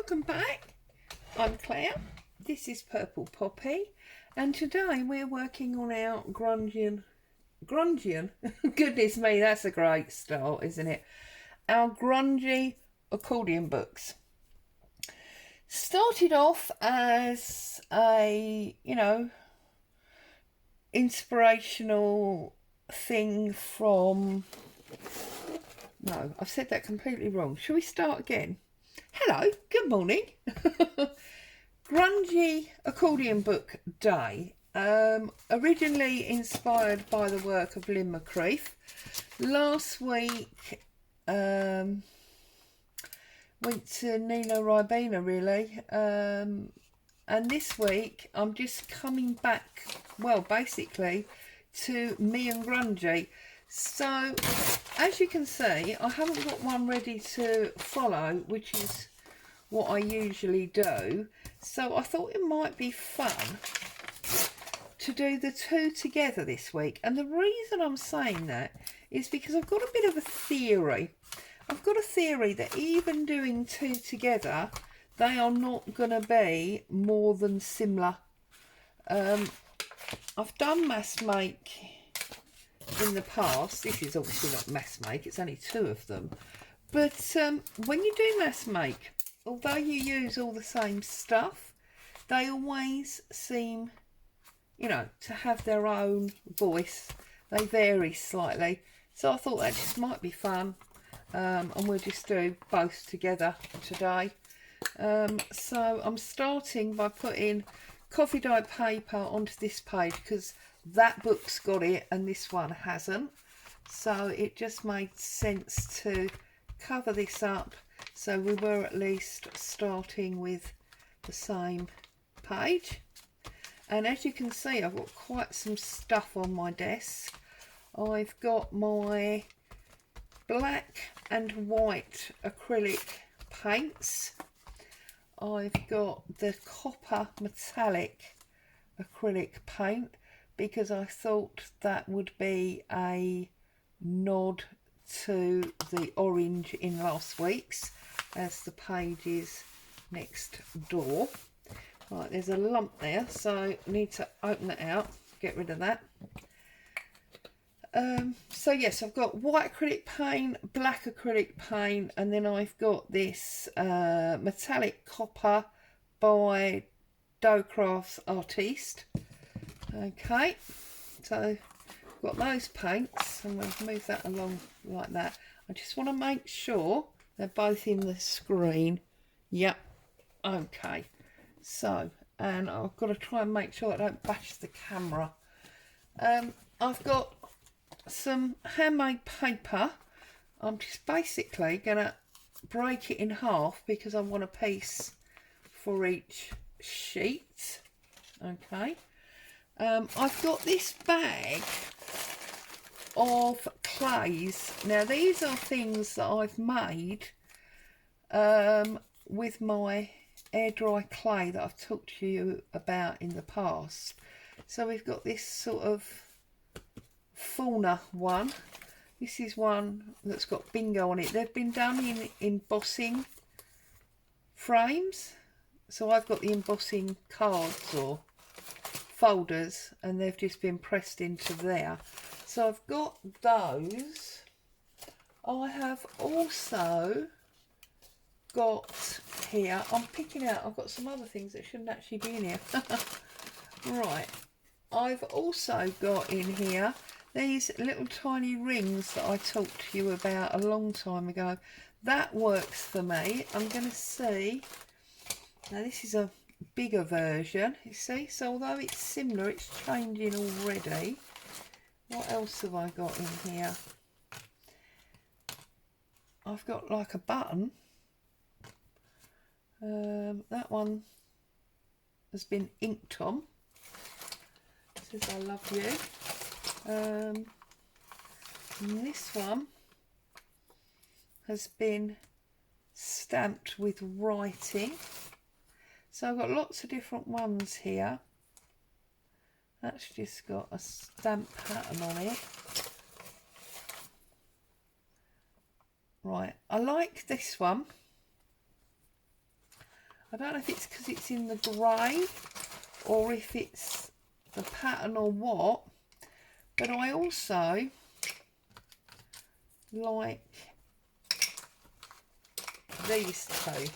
welcome back. I'm Claire. This is Purple Poppy, and today we're working on our Grungian. Goodness me, that's a great start, isn't it? Our Grungy accordion books. Started off as a, inspirational thing from... No, I've said that completely wrong. Shall we start again? Hello, good morning. Grungy accordion book day. Originally inspired by the work of Lynn McCreath. Last week went to Nina Ribena really, and this week I'm just coming back, well, basically to me and Grungy. So as you can see, I haven't got one ready to follow, which is what I usually do. So I thought it might be fun to do the two together this week. And the reason I'm saying that is because I've got a bit of a theory. I've got a theory that even doing two together, they are not going to be more than similar. I've done mass make in the past. This is obviously not mass make, it's only two of them. But when you do mass make, although you use all the same stuff, they always seem, to have their own voice. They vary slightly. So I thought that just might be fun. And we'll just do both together today. So I'm starting by putting coffee dyed paper onto this page because that book's got it and this one hasn't. So it just made sense to cover this up, so we were at least starting with the same page. And as you can see, I've got quite some stuff on my desk. I've got my black and white acrylic paints. I've got the copper metallic acrylic paint because I thought that would be a nod to the orange in last week's, as the page is next door. Right, there's a lump there, so I need to open it out, get rid of that. So yes, I've got white acrylic paint, black acrylic paint, and then I've got this metallic copper by Dough Crafts Artiste. Okay, so I've got those paints. I'm going to move that along like that. I just want to make sure they're both in the screen. Yep, okay. So, and I've got to try and make sure I don't bash the camera. I've got some handmade paper. I'm just basically going to break it in half because I want a piece for each sheet. Okay. I've got this bag of clays. Now these are things that I've made with my air dry clay that I've talked to you about in the past. So we've got this sort of fauna one. This is one that's got bingo on it. They've been done in embossing frames. So I've got the embossing cards or folders and they've just been pressed into there. So I've got those. I have also got here, I'm picking out, I've got some other things that shouldn't actually be in here. Right, I've also got in here these little tiny rings that I talked to you about a long time ago. That works for me. I'm going to see, now this is a bigger version, you see, so although it's similar, it's changing already. What else have I got in here? I've got like a button. That one has been inked on. It says I love you. And this one has been stamped with writing. So I've got lots of different ones here. That's just got a stamp pattern on it. Right, I like this one. I don't know if it's because it's in the grey or if it's the pattern or what, but I also like these two.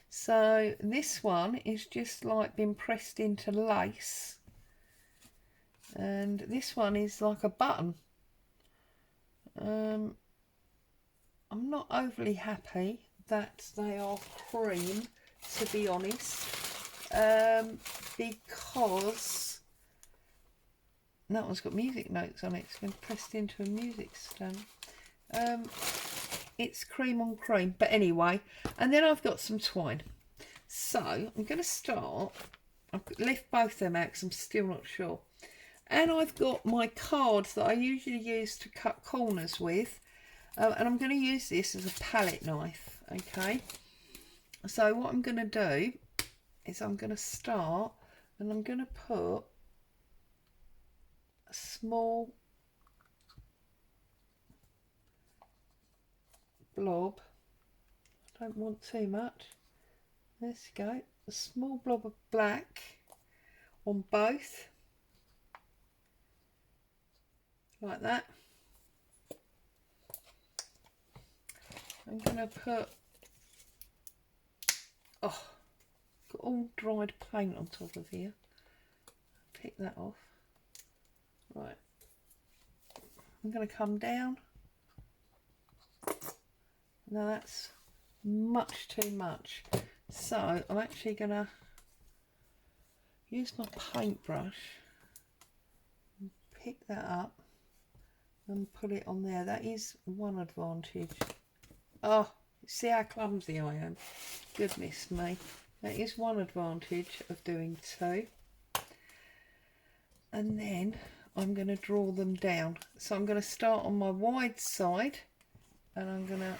So this one is just like been pressed into lace, and this one is like a button. I'm not overly happy that they are cream, to be honest, because that one's got music notes on it. It's been pressed into a music stand. It's cream on cream, but anyway. And then I've got some twine. So I'm going to start. I've left both them out because I'm still not sure. And I've got my cards that I usually use to cut corners with. And I'm going to use this as a palette knife. Okay. So what I'm going to do is I'm going to start and I'm going to put a small blob. I don't want too much. There you go. A small blob of black on both, like that. I'm going to put, got all dried paint on top of here. Pick that off. Right. I'm going to come down. Now that's much too much. So I'm actually going to use my paintbrush and pick that up and put it on there. That is one advantage. Oh, see how clumsy I am. Goodness me. That is one advantage of doing two. And then I'm going to draw them down. So I'm going to start on my wide side and I'm going to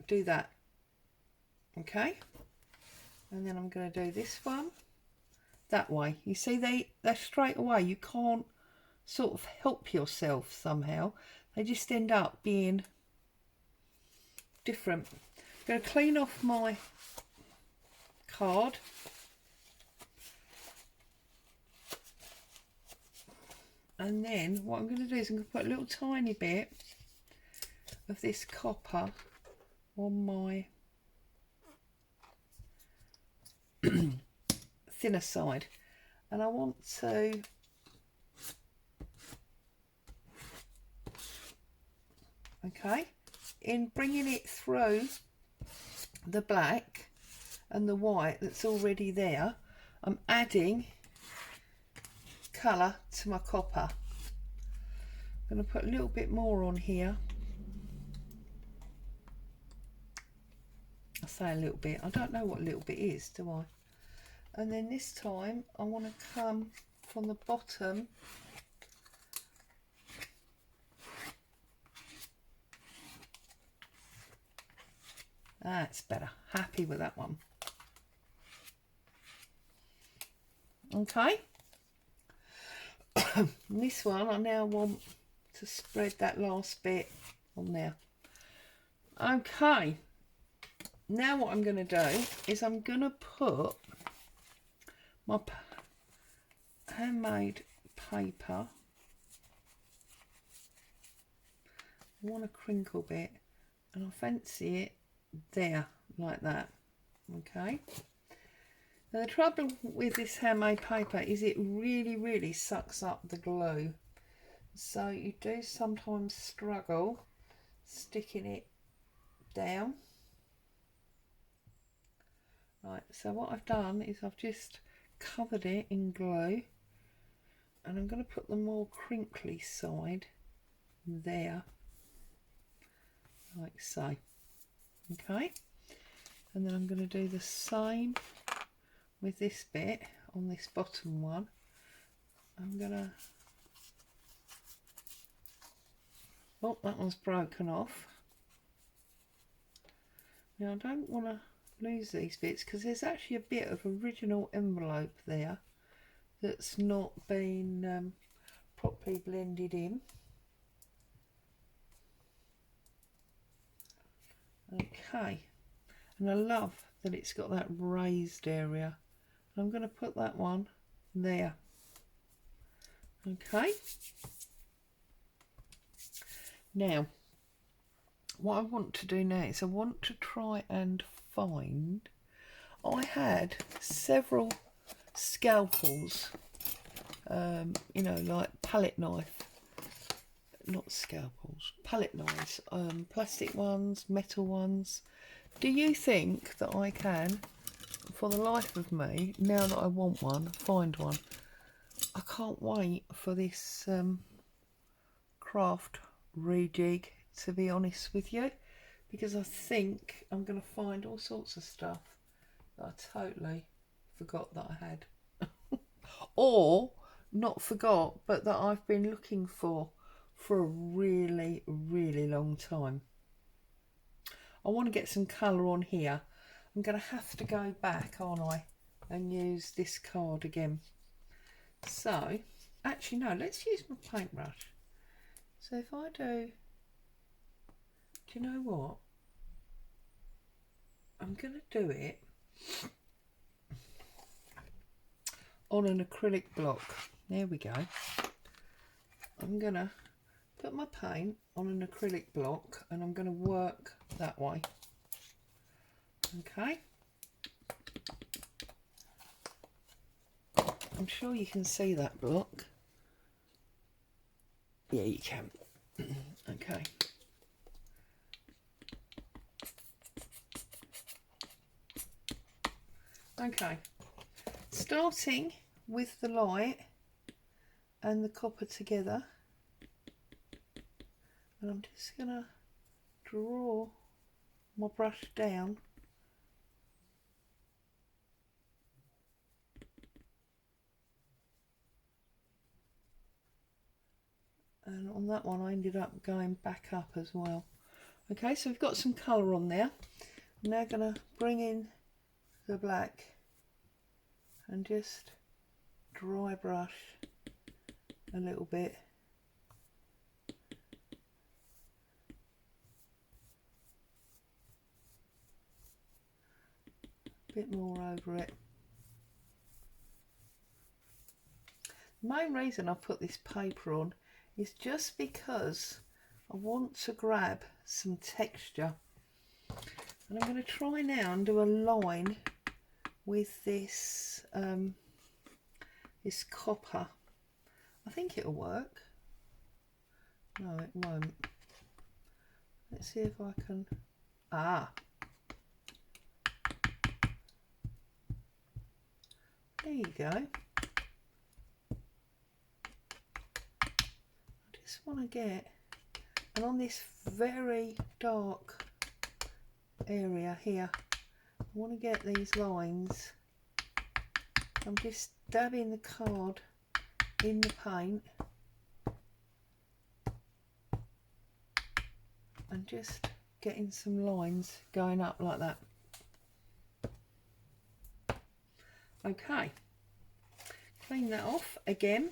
do that. Okay. And then I'm going to do this one that way. You see, they're straight away. You can't sort of help yourself somehow. They just end up being different. I'm going to clean off my card. And then what I'm going to do is I'm going to put a little tiny bit of this copper on my thinner side. And I want to in bringing it through the black and the white that's already there, I'm adding colour to my copper. I'm going to put a little bit more on here. I say a little bit, I don't know what a little bit is, do I? And then this time I want to come from the bottom That's better. Happy with that one. Okay. This one I now want to spread that last bit on there. Okay. Now what I'm going to do is I'm going to put my handmade paper. I want a crinkle bit and I fancy it there like that. Okay. Now the trouble with this handmade paper is it really sucks up the glue, so you do sometimes struggle sticking it down. Right, so what I've done is I've just covered it in glue and I'm going to put the more crinkly side there like so. Okay, and then I'm going to do the same with this bit on this bottom one. I'm going to, oh, that one's broken off. Now I don't want to lose these bits because there's actually a bit of original envelope there that's not been properly blended in. Okay, and I love that it's got that raised area. I'm going to put that one there. Okay, now what I want to do now is I want to try and find, I had several scalpels, you know, like palette knife, not scalpels, palette knives, plastic ones, metal ones. Do you think that I can, for the life of me, now that I want one, find one? I can't wait for this craft rejig, to be honest with you, because I think I'm going to find all sorts of stuff that I totally forgot that I had. Or not forgot, but that I've been looking for a really, really long time. I want to get some colour on here. I'm going to have to go back, aren't I, and use this card again. So, actually no, let's use my paintbrush. So if I do you know what? I'm going to do it on an acrylic block. There we go. I'm going to put my paint on an acrylic block and I'm going to work that way. Okay. I'm sure you can see that block. Yeah, you can. Okay. Okay. Starting with the light and the copper together. And I'm just going to draw my brush down. And on that one I ended up going back up as well. Okay, so we've got some colour on there. I'm now going to bring in the black and just dry brush a little bit. A bit more over it. The main reason I put this paper on is just because I want to grab some texture. And I'm going to try now and do a line with this this copper. I think it'll work. No, it won't. Let's see if I can. There you go. I just want to get, and on this very dark area here, I want to get these lines. I'm just dabbing the card in the paint and just getting some lines going up like that. Okay, clean that off again.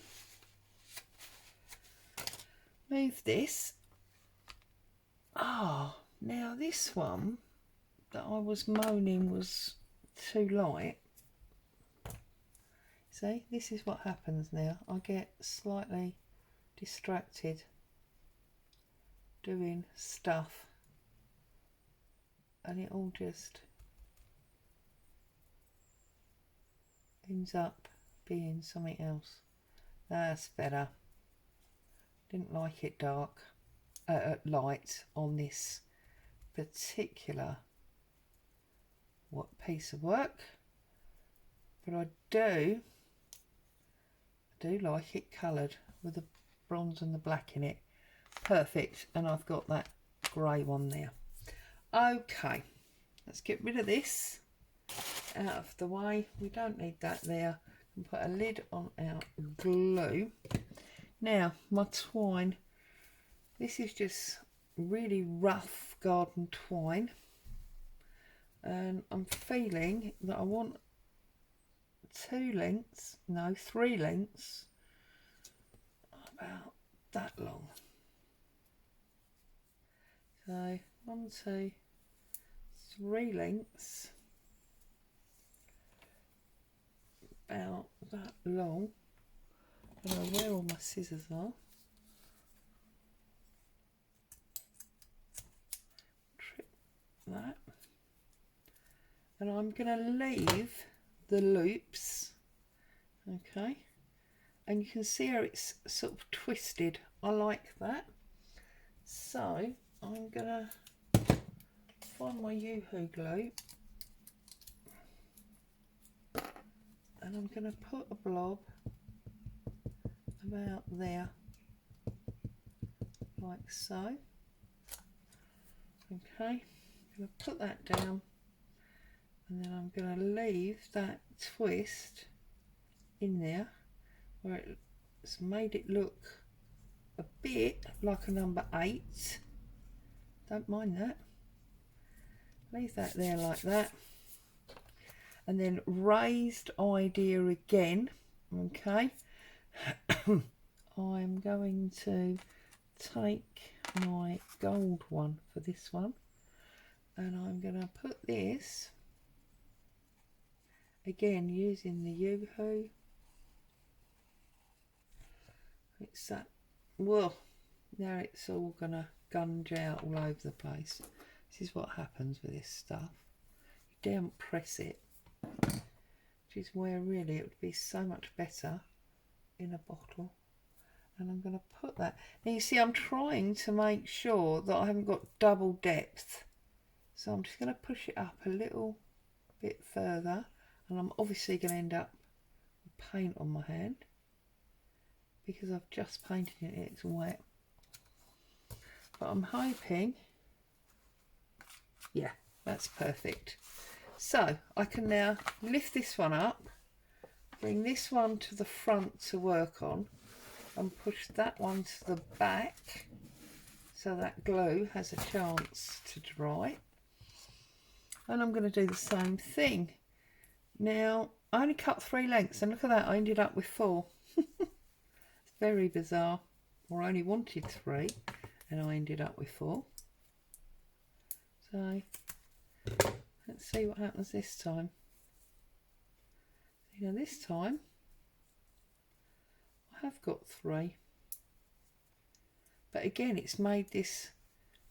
Move this. Now this one that I was moaning was too light. See, this is what happens now. I get slightly distracted doing stuff and it all just ends up being something else. That's better. Didn't like it dark, light on this particular piece of work, but I do like it coloured with the bronze and the black in it. Perfect. And I've got that grey one there. Okay, let's get rid of this out of the way. We don't need that there. And put a lid on our glue. Now my twine, this is just really rough garden twine, and I'm feeling that I want 3 lengths about that long. So 1, 2, 3 lengths about that long. I don't know where all my scissors are. Trip that. And I'm going to leave the loops, okay, and you can see how it's sort of twisted. I like that. So I'm going to find my Yoo-hoo glue and I'm going to put a blob about there, like so. Okay, I'm going to put that down, and then I'm going to leave that twist in there where it's made it look a bit like a number 8. Don't mind that. Leave that there like that. And then raised idea again, okay. I'm going to take my gold one for this one, and I'm going to put this again using the Yoo-hoo. It's that, well, now it's all going to gunge out all over the place. This is what happens with this stuff. You don't press it, which is where really it would be so much better in a bottle. And I'm going to put that. Now you see I'm trying to make sure that I haven't got double depth. So I'm just going to push it up a little bit further. And I'm obviously going to end up with paint on my hand, because I've just painted it, it's wet. But I'm hoping, yeah, that's perfect. So I can now lift this one up, bring this one to the front to work on, and push that one to the back so that glue has a chance to dry. And I'm going to do the same thing. Now I only cut 3 lengths, and look at that, I ended up with 4. It's very bizarre. Or I only wanted 3 and I ended up with 4. So let's see what happens this time. You know, this time I have got 3, but again it's made this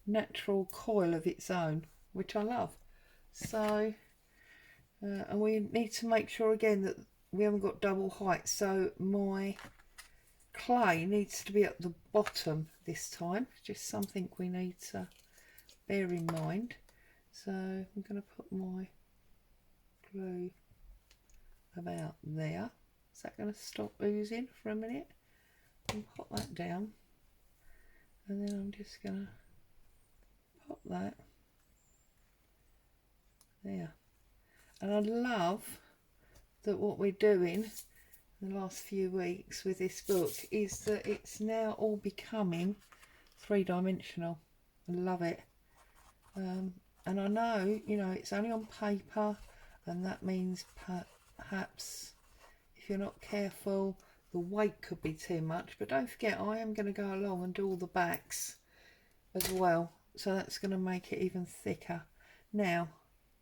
natural coil of its own, which I love. So and we need to make sure again that we haven't got double height, so my clay needs to be at the bottom this time. Just something we need to bear in mind. So I'm going to put my glue about there. Is that going to stop oozing for a minute? And pop that down, and then I'm just going to pop that there. And I love that what we're doing in the last few weeks with this book is that it's now all becoming 3-dimensional. I love it. And I know, you know, it's only on paper, and that means perhaps if you're not careful the weight could be too much, but don't forget I am going to go along and do all the backs as well, so that's going to make it even thicker. Now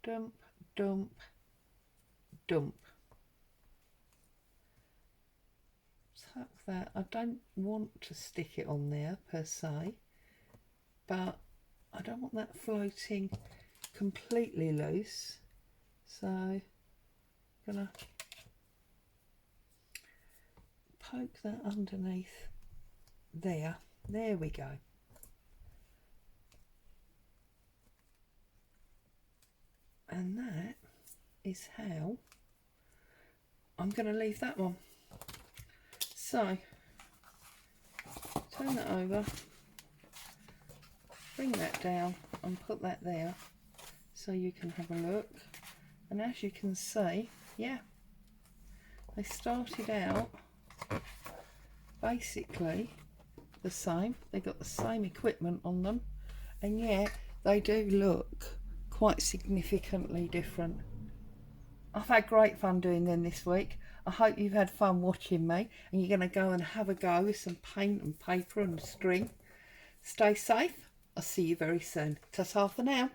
dump, dump, dump. Tuck that. I don't want to stick it on there per se, but I don't want that floating completely loose, so I'm gonna poke that underneath there. There we go. And that is how I'm going to leave that one. So turn that over, bring that down and put that there so you can have a look. And as you can see, yeah, they started out basically the same. They got the same equipment on them, and yet they do look quite significantly different. I've had great fun doing them this week. I hope you've had fun watching me, and you're going to go and have a go with some paint and paper and string. Stay safe. I'll see you very soon. Ta-ta for now.